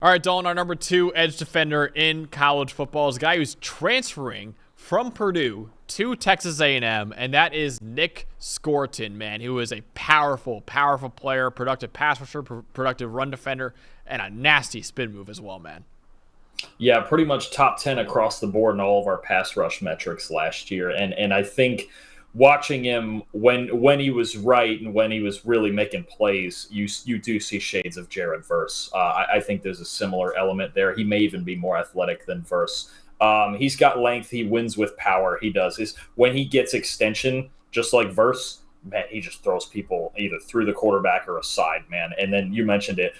All right, Dalton, our number 2 edge defender in college football is a guy who's transferring from Purdue to Texas A&M, and that is Nic Scourton, man, who is a powerful, powerful player, productive pass rusher, productive run defender, and a nasty spin move as well, man. Yeah, pretty much top 10 across the board in all of our pass rush metrics last year. And I think watching him when he was right and when he was really making plays, you do see shades of Jared Verse. I think there's a similar element there. He may even be more athletic than Verse. He's got length. He wins with power. He does. Is when he gets extension, just like Verse, man, he just throws people either through the quarterback or aside, man. And then you mentioned it,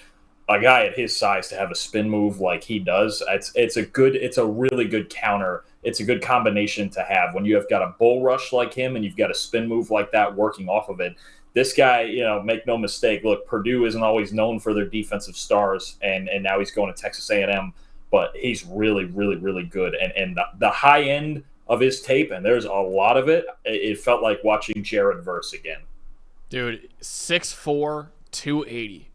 a guy at his size to have a spin move like he does, it's a really good counter. It's a good combination to have when you have got a bull rush like him and you've got a spin move like that working off of it. This guy, make no mistake. Look, Purdue isn't always known for their defensive stars, and now he's going to Texas A&M, but he's really, really, really good. And the high end of his tape, and there's a lot of it. It felt like watching Jared Verse again. Dude, 6'4", 280.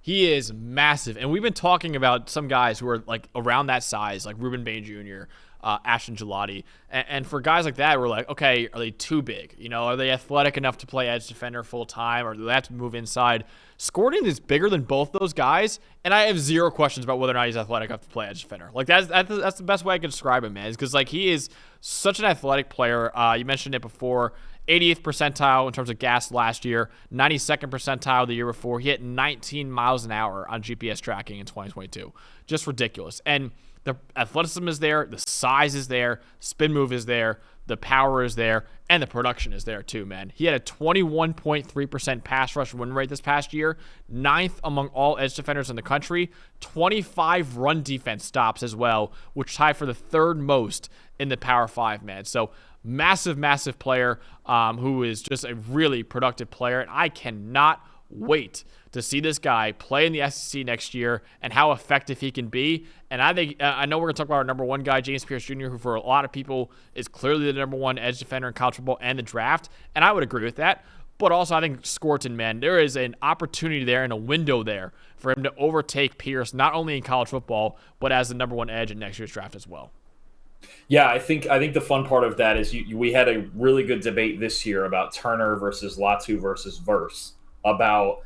He is massive. And we've been talking about some guys who are like around that size, like Ruben Bain Jr., Ashton Gelati. And for guys like that, we're like, okay, are they too big? Are they athletic enough to play edge defender full time, or do they have to move inside? Scourton is bigger than both those guys, and I have zero questions about whether or not he's athletic enough to play edge defender. Like that's the best way I can describe him, man. Is because like he is such an athletic player. You mentioned it before. 80th percentile in terms of gas last year, 92nd percentile the year before. He hit 19 miles an hour on GPS tracking in 2022. Just ridiculous. And the athleticism is there, the size is there, spin move is there, the power is there, and the production is there too, man. He had a 21.3% pass rush win rate this past year, ninth among all edge defenders in the country, 25 run defense stops as well, which tied for the third most in the Power 5, man. So massive, massive player who is just a really productive player, and I cannot wait to see this guy play in the SEC next year and how effective he can be. And I think I know we're going to talk about our number 1 guy, James Pierce Jr., who for a lot of people is clearly the number 1 edge defender in college football and the draft, and I would agree with that. But also I think Scourton, man, there is an opportunity there and a window there for him to overtake Pierce, not only in college football, but as the number 1 edge in next year's draft as well. Yeah, I think the fun part of that is we had a really good debate this year about Turner versus Latu versus Verse, about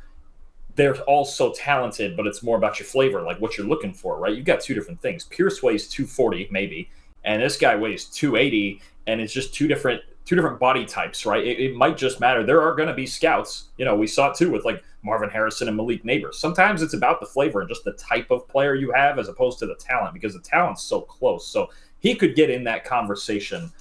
they're all so talented, but it's more about your flavor, like what you're looking for, right? You've got two different things. Pierce weighs 240 maybe, and this guy weighs 280, and it's just two different body types, right? It might just matter. There are going to be scouts. We saw it too with like Marvin Harrison and Malik Neighbors. Sometimes it's about the flavor and just the type of player you have as opposed to the talent, because the talent's so close. So he could get in that conversation.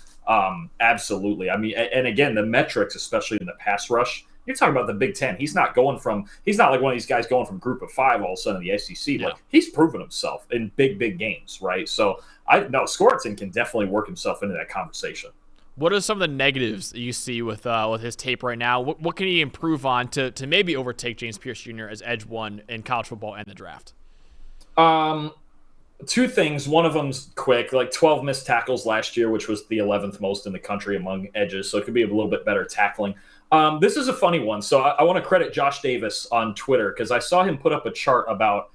Absolutely. I mean, and again, the metrics, especially in the pass rush, you're talking about the Big Ten. He's not like one of these guys going from group of 5 all of a sudden in the SEC. Yeah. Like, he's proven himself in big, big games, right? So Scourton can definitely work himself into that conversation. What are some of the negatives that you see with his tape right now? What can he improve on to maybe overtake James Pierce Jr. as edge 1 in college football and the draft? Two things. One of them's quick, like 12 missed tackles last year, which was the 11th most in the country among edges. So it could be a little bit better tackling. This is a funny one. So I want to credit Josh Davis on Twitter, because I saw him put up a chart about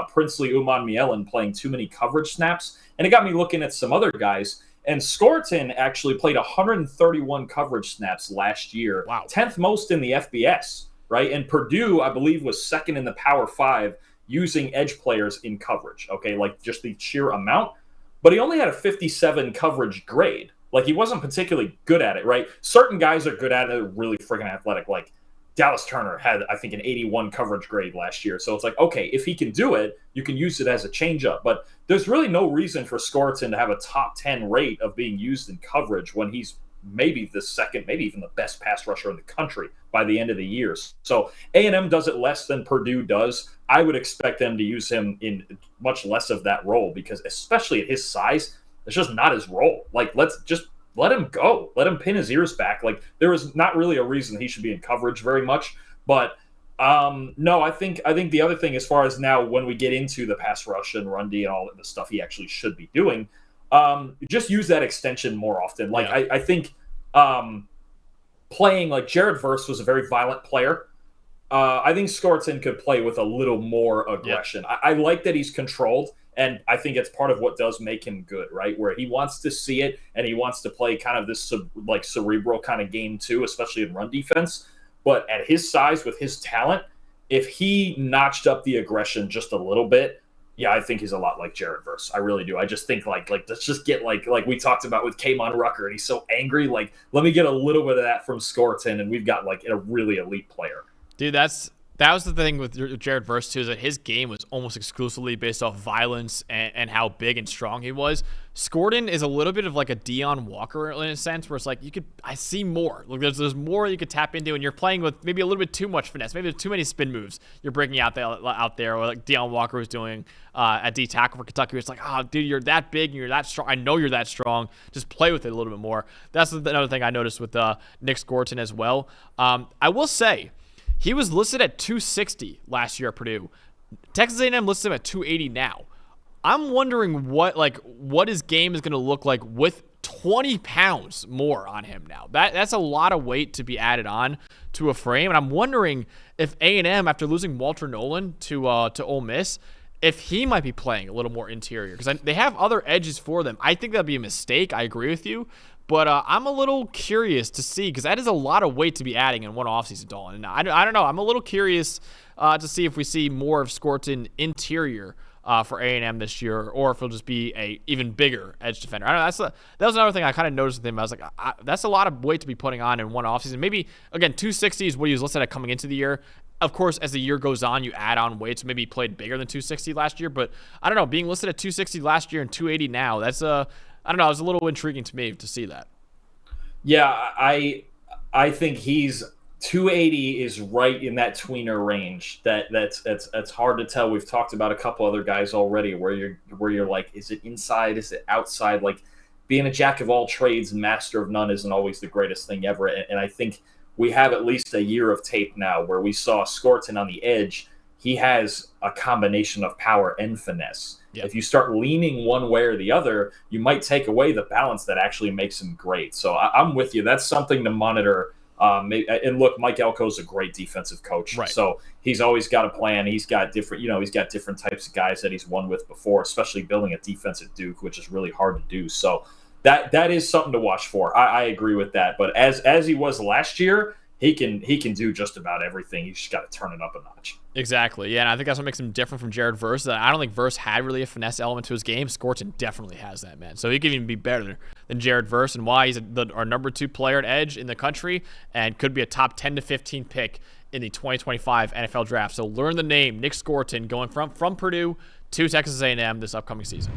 Princely Uman playing too many coverage snaps. And it got me looking at some other guys. And Scourton actually played 131 coverage snaps last year. Wow. 10th most in the FBS, right? And Purdue, I believe, was second in the Power 5 using edge players in coverage, okay? Like just the sheer amount. But he only had a 57 coverage grade. Like, he wasn't particularly good at it, right? Certain guys are good at it, really freaking athletic. Like Dallas Turner had, I think, an 81 coverage grade last year. So it's like, okay, if he can do it, you can use it as a changeup. But there's really no reason for Scourton to have a top 10 rate of being used in coverage when he's maybe the second, maybe even the best pass rusher in the country by the end of the year. So A&M does it less than Purdue does. I would expect them to use him in much less of that role, because especially at his size, it's just not his role. Like, let's just let him go. Let him pin his ears back. Like, there is not really a reason he should be in coverage very much. But no, I think the other thing, as far as now when we get into the pass rush and run D and all of the stuff he actually should be doing, just use that extension more often. Like, I think playing like Jared Verse was a very violent player. I think Scourton could play with a little more Yeah. aggression. I like that he's controlled, and I think it's part of what does make him good, right? Where he wants to see it and he wants to play kind of this like cerebral kind of game too, especially in run defense. But at his size, with his talent, if he notched up the aggression just a little bit, yeah, I think he's a lot like Jared Verse. I really do. I just think like let's just get like we talked about with K'Mon Rucker, and he's so angry. Like, let me get a little bit of that from Scourton, and we've got like a really elite player. Dude, that was the thing with Jared Verse too, is that his game was almost exclusively based off violence and how big and strong he was. Scourton is a little bit of like a Dion Walker in a sense, where it's like I see more. Like there's more you could tap into, and you're playing with maybe a little bit too much finesse, maybe there's too many spin moves you're breaking out there, or like Dion Walker was doing at D tackle for Kentucky. It's like, oh, dude, you're that big and you're that strong. I know you're that strong. Just play with it a little bit more. That's another thing I noticed with Nic Scourton as well. I will say, he was listed at 260 last year at Purdue. Texas A&M listed him at 280 now. I'm wondering what his game is going to look like with 20 pounds more on him now. That's a lot of weight to be added on to a frame, and I'm wondering if A&M, after losing Walter Nolan to Ole Miss, if he might be playing a little more interior, because they have other edges for them. I think that'd be a mistake. I agree with you. But I'm a little curious to see, because that is a lot of weight to be adding in one offseason, Dalton. And I don't know. I'm a little curious to see if we see more of Scourton interior for A&M this year, or if he'll just be a even bigger edge defender. I don't know. That was another thing I kind of noticed with him. I was like, that's a lot of weight to be putting on in one offseason. Maybe, again, 260 is what he was listed at coming into the year. Of course, as the year goes on, you add on weight, so maybe he played bigger than 260 last year. But I don't know. Being listed at 260 last year and 280 now, that's I don't know. It was a little intriguing to me to see that. Yeah, I think he's 280 is right in that tweener range. That's hard to tell. We've talked about a couple other guys already where you're like, is it inside? Is it outside? Like, being a jack of all trades and master of none isn't always the greatest thing ever. And I think we have at least a year of tape now where we saw Scourton on the edge. He has a combination of power and finesse. Yeah. If you start leaning one way or the other, you might take away the balance that actually makes him great. So I'm with you. That's something to monitor. And look, Mike Elko's a great defensive coach. Right. So he's always got a plan. He's got different types of guys that he's won with before, especially building a defense at Duke, which is really hard to do. So that is something to watch for. I agree with that. But as he was last year, he can do just about everything. You just got to turn it up a notch. Exactly. Yeah, and I think that's what makes him different from Jared Verse. I don't think Verse had really a finesse element to his game. Scourton definitely has that, man. So he could even be better than Jared Verse, and why he's our number 2 player at edge in the country and could be a top 10 to 15 pick in the 2025 NFL draft. So learn the name, Nic Scourton, going from Purdue to Texas A&M this upcoming season.